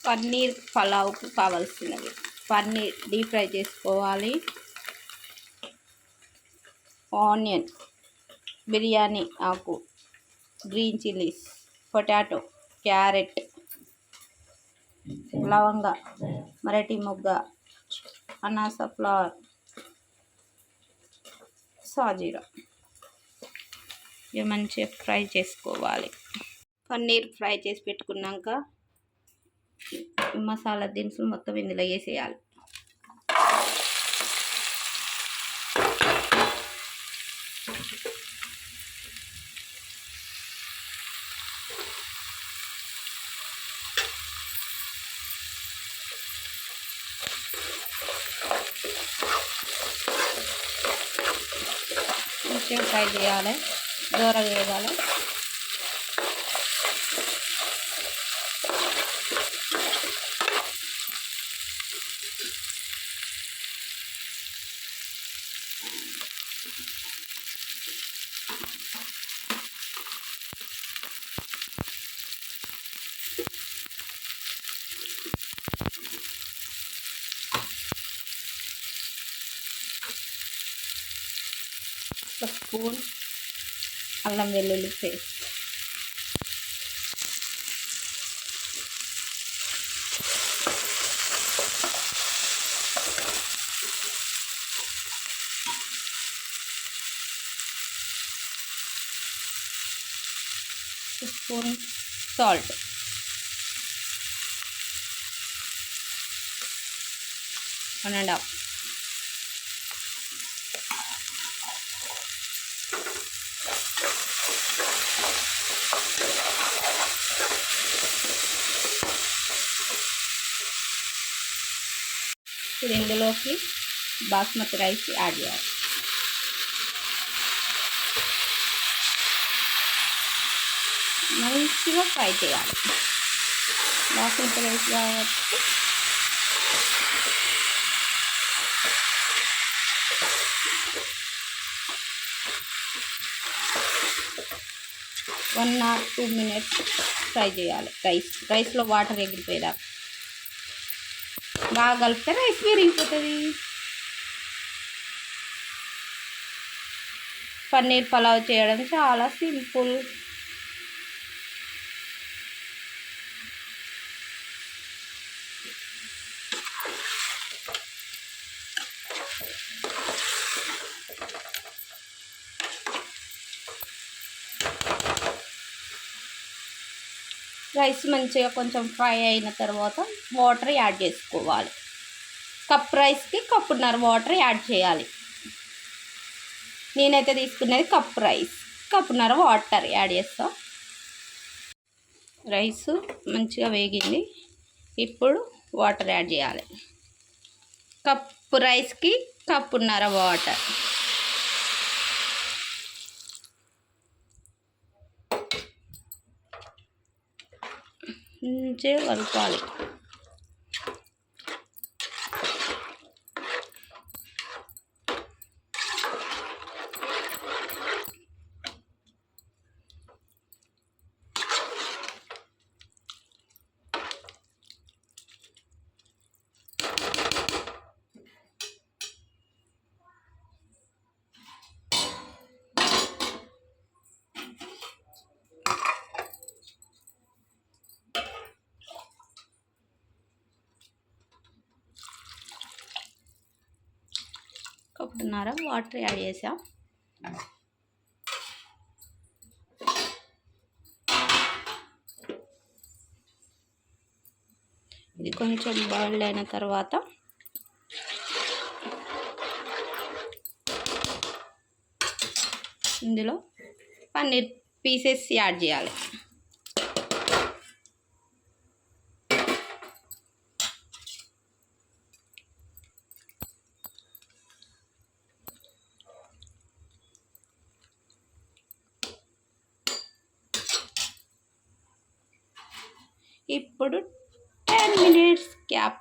పన్నీర్ పలావ్కు కావాల్సినవి: paneer deep fry చేసుకోవాలి, onion, biryani ఆకు, గ్రీన్ చిల్లీస్, పొటాటో, క్యారెట్, లవంగ, మరటి మొగ్గ, అనాస ఫ్లవర్, సాజీరా. ఇవి మంచిగా ఫ్రై చేసుకోవాలి. పన్నీర్ ఫ్రై చేసి పెట్టుకున్నాక మసాలా దినుసులు మొత్తం ఇందులో వేసేయాలి. మంచిగా ఫ్రై చేయాలి, దూరగా వేయాలి. ఒక స్పూన్ అల్లం వెల్లుల్లి paste, spoon salt, one and half. ఇప్పుడు ఇందులోకి బాస్మతి రైస్ యాడ్ చేయాలి. మంచిగా ఫ్రై చేయాలి. బాస్మతి రైస్ కాబట్టి 1 or 2 minutes ఫ్రై చేయాలి. రైస్లో వాటర్ ఎగిరిపోయేదాకా బాగా కలిపితే రైస్ విరిగిపోతుంది. పన్నీర్ పలావ్ చేయడం చాలా సింపుల్. రైస్ మంచిగా కొంచెం ఫ్రై అయిన తర్వాత వాటర్ యాడ్ చేసుకోవాలి. కప్ రైస్కి కప్పున్నర వాటర్ యాడ్ చేయాలి. నేనైతే తీసుకునేది కప్ రైస్, కప్పున్నర వాటర్ యాడ్ చేస్తా. రైస్ మంచిగా వేగింది. ఇప్పుడు వాటర్ యాడ్ చేయాలి. కప్పు రైస్కి కప్పున్నర వాటర్. మంచిగా కలపాలి. కప్పున్నర వాటర్ యాడ్ చేసాం. ఇది కొంచెం బాయిల్ అయిన తర్వాత ఇందులో పన్నీర్ పీసెస్ యాడ్ చేయాలి. ఇప్పుడు 10 minutes గ్యాప్.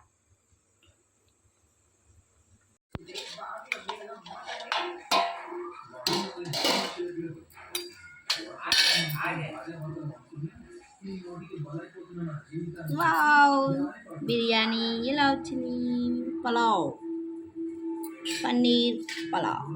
వావ్, బిర్యానీ ఎలా వచ్చింది? పలావ్, పన్నీర్ పలావ్.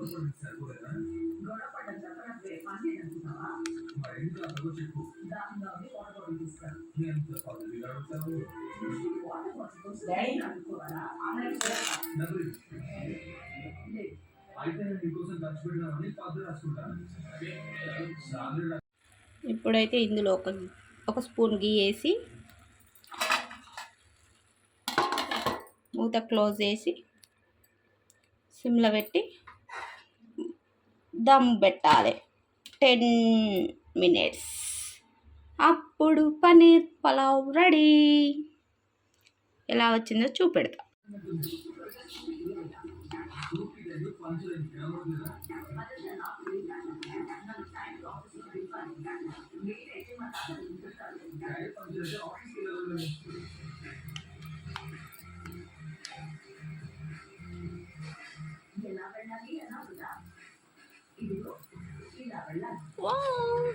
ఇప్పుడైతే ఇందులో ఒక స్పూన్ గీ వేసి మూత క్లోజ్ చేసి సిమ్లో పెట్టి దమ్ పెట్టాలి 10 minutes. అప్పుడు పన్నీర్ పలావ్ రెడీ. ఎలా వచ్చిందో చూపెడతా. వావ్.